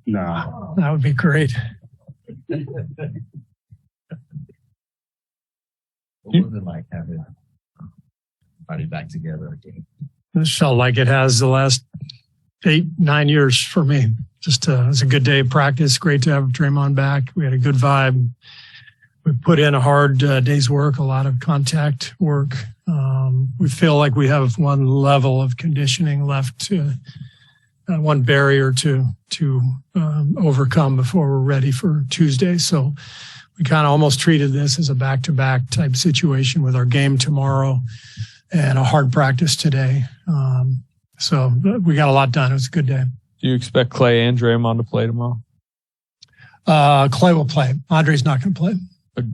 Nah. That would be great. What was it like having everybody back together again? This felt like it has the last 8-9 years for me. Just it was a good day of practice. Great to have Draymond back. We had a good vibe. We put in a hard day's work, a lot of contact work. We feel like we have one level of conditioning left to one barrier to overcome before we're ready for Tuesday. So we kind of almost treated this as a back-to-back type situation with our game tomorrow and a hard practice today. So we got a lot done. It was a good day. Do you expect Clay and Draymond to play tomorrow? Clay will play. Andre's not going to play.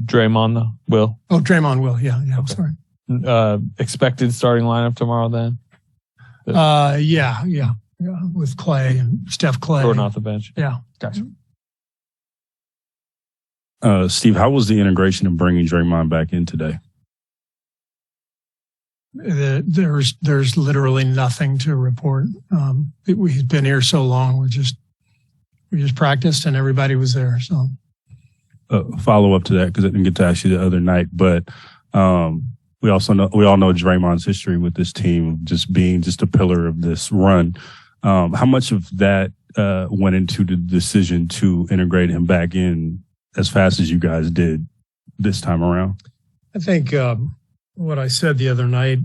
Draymond, though, will? Oh, Draymond will. Yeah. Okay. I'm sorry. Expected starting lineup tomorrow then? Yeah. With Clay and Steph Clay. Jordan off the bench. Yeah. Gotcha. Steve, how was the integration of bringing Draymond back in today? There's literally nothing to report. We've been here so long. We just practiced and everybody was there. So follow up to that, because I didn't get to ask you the other night, but we all know Draymond's history with this team, just being just a pillar of this run. How much of that went into the decision to integrate him back in as fast as you guys did this time around? I think what I said the other night,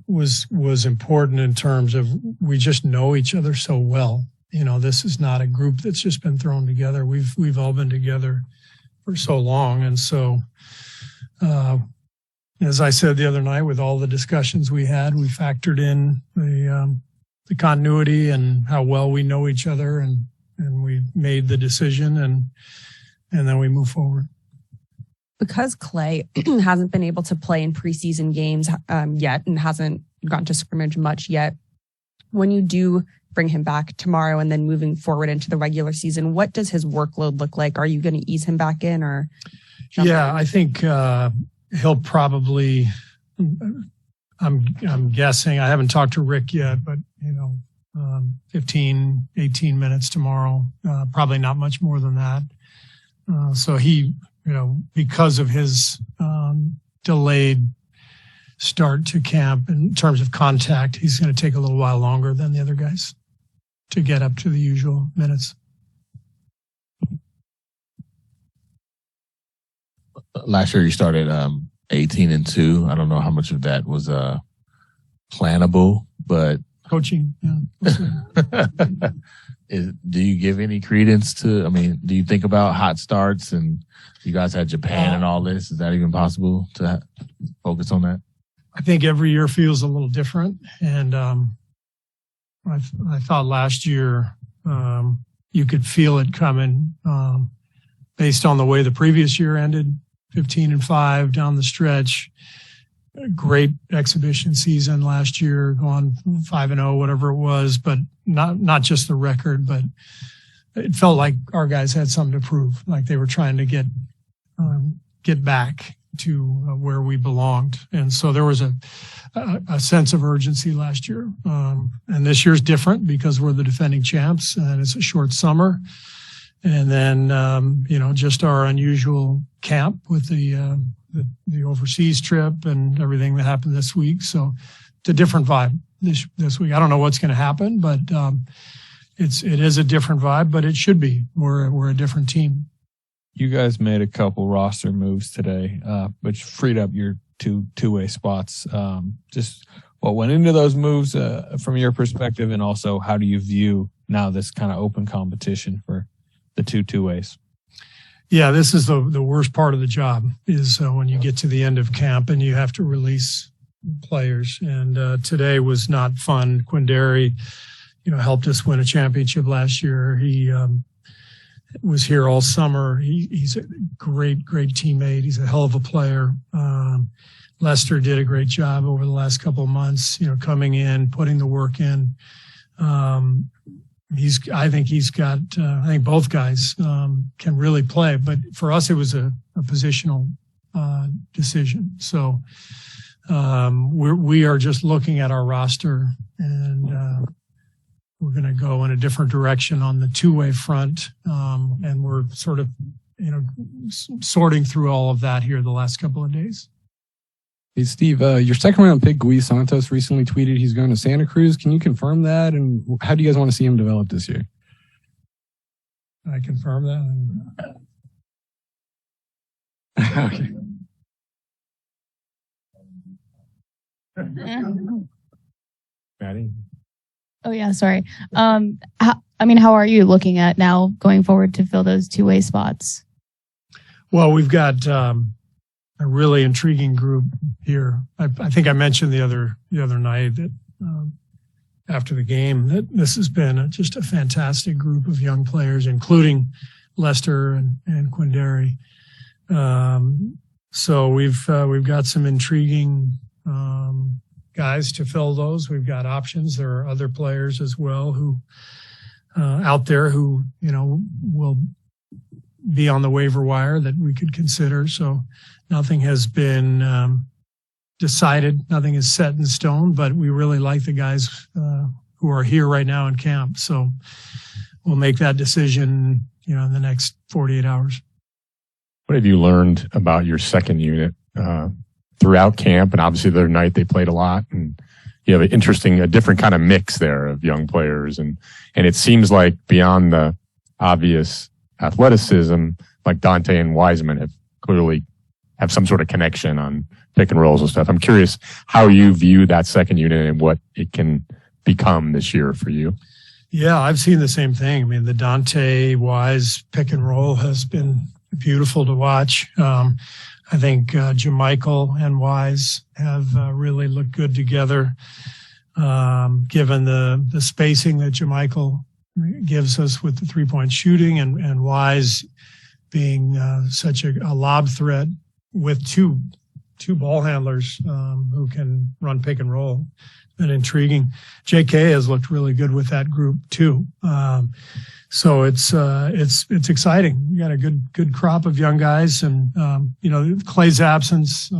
was important in terms of we just know each other so well. This is not a group that's just been thrown together. We've all been together for so long, and so as I said the other night, with all the discussions we had, we factored in the continuity and how well we know each other, and we made the decision, and then we move forward. Because Clay hasn't been able to play in preseason games yet and hasn't gone to scrimmage much yet, when you do bring him back tomorrow and then moving forward into the regular season, what does his workload look like? Are you going to ease him back in or? Yeah, I think he'll probably, I'm guessing, I haven't talked to Rick yet, but 15, 18 minutes tomorrow, probably not much more than that. So he, because of his delayed start to camp in terms of contact, he's going to take a little while longer than the other guys to get up to the usual minutes. Last year you started 18-2. I don't know how much of that was plannable, but coaching. Yeah. Do you give any credence to? Do you think about hot starts, and you guys had Japan and all this? Is that even possible to focus on that? I think every year feels a little different, and I thought last year you could feel it coming based on the way the previous year ended, 15-5 down the stretch. A great exhibition season last year, going 5-0, whatever it was, but not just the record, but it felt like our guys had something to prove, like they were trying to get back to where we belonged. And so there was a sense of urgency last year. And this year's different because we're the defending champs and it's a short summer. And then, just our unusual camp with the overseas trip and everything that happened this week. So it's a different vibe this week. I don't know what's going to happen, but it is a different vibe, but it should be. We're a different team. You guys made a couple roster moves today, which freed up your two-way spots. Just what went into those moves from your perspective, and also how do you view now this kind of open competition for the two-ways? Yeah, this is the worst part of the job is when you get to the end of camp and you have to release players. And today was not fun. Quindary, helped us win a championship last year. He was here all summer. He's a great teammate. He's a hell of a player. Lester did a great job over the last couple of months, coming in, putting the work in. I think both guys can really play, but for us, it was a positional decision. So we are just looking at our roster and we're going to go in a different direction on the two-way front. And we're sort of, sorting through all of that here the last couple of days. Hey, Steve, your second round pick, Gui Santos, recently tweeted he's going to Santa Cruz. Can you confirm that? And how do you guys want to see him develop this year? I confirm that. Okay. Maddie? Oh yeah, sorry. How are you looking at now going forward to fill those two-way spots? Well, we've got a really intriguing group here. I think I mentioned the other night that after the game that this has been just a fantastic group of young players, including Lester and Quindary. So we've got some intriguing guys to fill those. We've got options. There are other players as well who out there who will be on the waiver wire that we could consider. So nothing has been decided. Nothing is set in stone, but we really like the guys who are here right now in camp. So we'll make that decision, in the next 48 hours. What have you learned about your second unit throughout camp? And obviously the other night they played a lot, and you have a different kind of mix there of young players. And it seems like beyond the obvious athleticism, like Dante and Wiseman have some sort of connection on pick and rolls and stuff. I'm curious how you view that second unit and what it can become this year for you. Yeah, I've seen the same thing. I mean, the Dante Wise pick and roll has been beautiful to watch. I think Jamichael and Wise have really looked good together, given the spacing that Jamichael gives us with the three-point shooting, and Wise being such a lob threat with two ball handlers who can run pick and roll. Been intriguing. JK has looked really good with that group too. So it's exciting. We got a good crop of young guys, and Clay's absence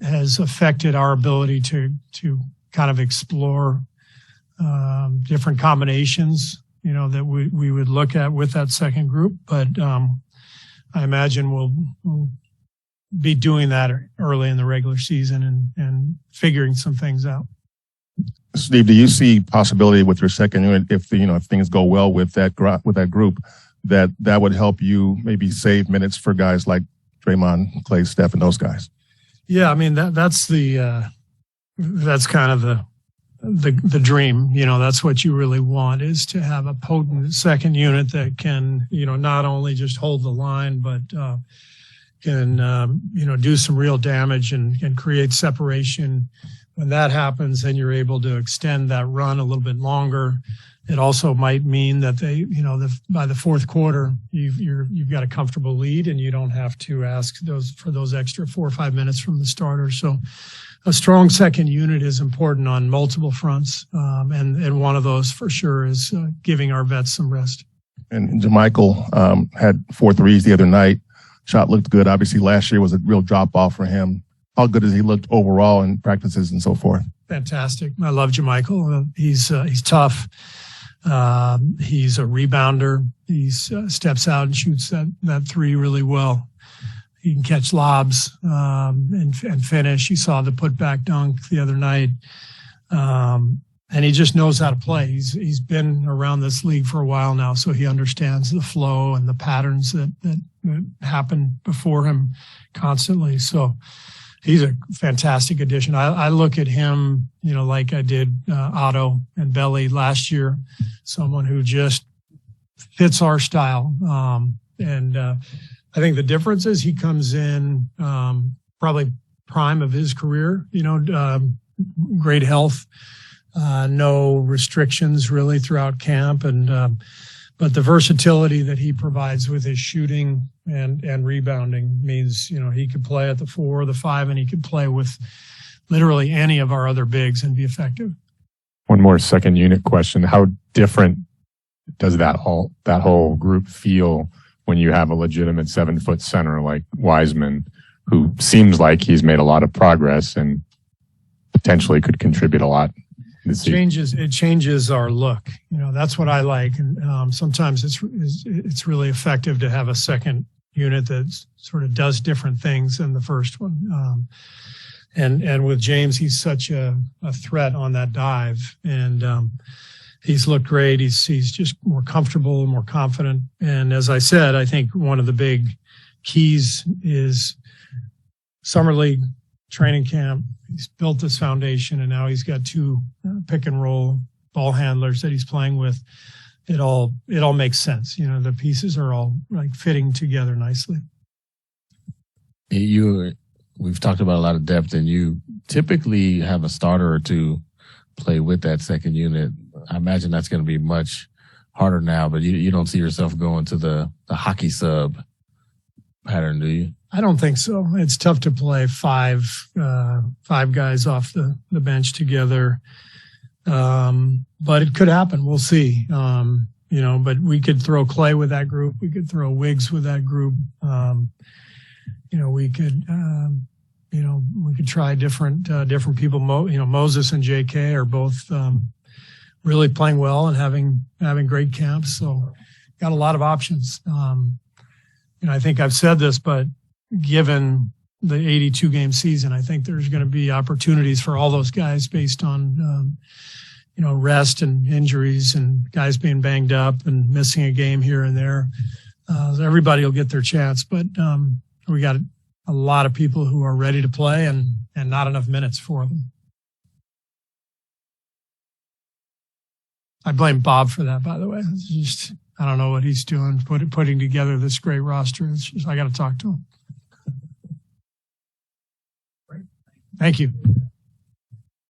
has affected our ability to kind of explore different combinations, that we would look at with that second group. But I imagine we'll be doing that early in the regular season and figuring some things out. Steve, do you see possibility with your second unit if things go well with that group that would help you maybe save minutes for guys like Draymond, Clay, Steph, and those guys? Yeah, I mean that's kind of the dream. That's what you really want, is to have a potent second unit that can not only just hold the line but can do some real damage and create separation. When that happens, then you're able to extend that run a little bit longer. It also might mean that they, by the fourth quarter, you've got a comfortable lead and you don't have to ask for those extra 4 or 5 minutes from the starter. So a strong second unit is important on multiple fronts. And one of those for sure is giving our vets some rest. And Jamichael had 4 threes the other night. Shot looked good. Obviously last year was a real drop off for him. How good has he looked overall in practices and so forth? Fantastic. I love Jamichael. He's tough. He's a rebounder. He steps out and shoots that three really well. He can catch lobs and finish. You saw the putback dunk the other night. And he just knows how to play. He's been around this league for a while now, so he understands the flow and the patterns that happen before him constantly. So he's a fantastic addition. I look at him, like I did Otto and Belly last year, someone who just fits our style. And I think the difference is he comes in probably prime of his career, great health, no restrictions really throughout camp. But the versatility that he provides with his shooting and rebounding means, he could play at the 4 or the 5, and he could play with literally any of our other bigs and be effective. One more second unit question. How different does that whole group feel when you have a legitimate 7-foot center like Wiseman, who seems like he's made a lot of progress and potentially could contribute a lot It changes our look. That's what I like. And sometimes it's really effective to have a second unit that sort of does different things than the first one. And with James, he's such a threat on that dive, and he's looked great. He's just more comfortable, more confident. And as I said, I think one of the big keys is summer league, training camp. He's built this foundation, and now he's got two pick and roll ball handlers that he's playing with. It all makes sense. The pieces are all like fitting together nicely. We've talked about a lot of depth, and you typically have a starter or two play with that second unit. I imagine that's going to be much harder now, but you don't see yourself going to the hockey sub pattern, do you? I don't think so. It's tough to play five guys off the bench together. But it could happen. We'll see. But we could throw Clay with that group. We could throw Wiggs with that group. We could try different people. Moses and JK are both really playing well and having great camps. So got a lot of options. I think I've said this, but given the 82 game season, I think there's going to be opportunities for all those guys based on, rest and injuries and guys being banged up and missing a game here and there. Everybody will get their chance, but we got a lot of people who are ready to play and not enough minutes for them. I blame Bob for that, by the way. It's just, I don't know what he's doing, putting together this great roster. It's just, I got to talk to him. Thank you.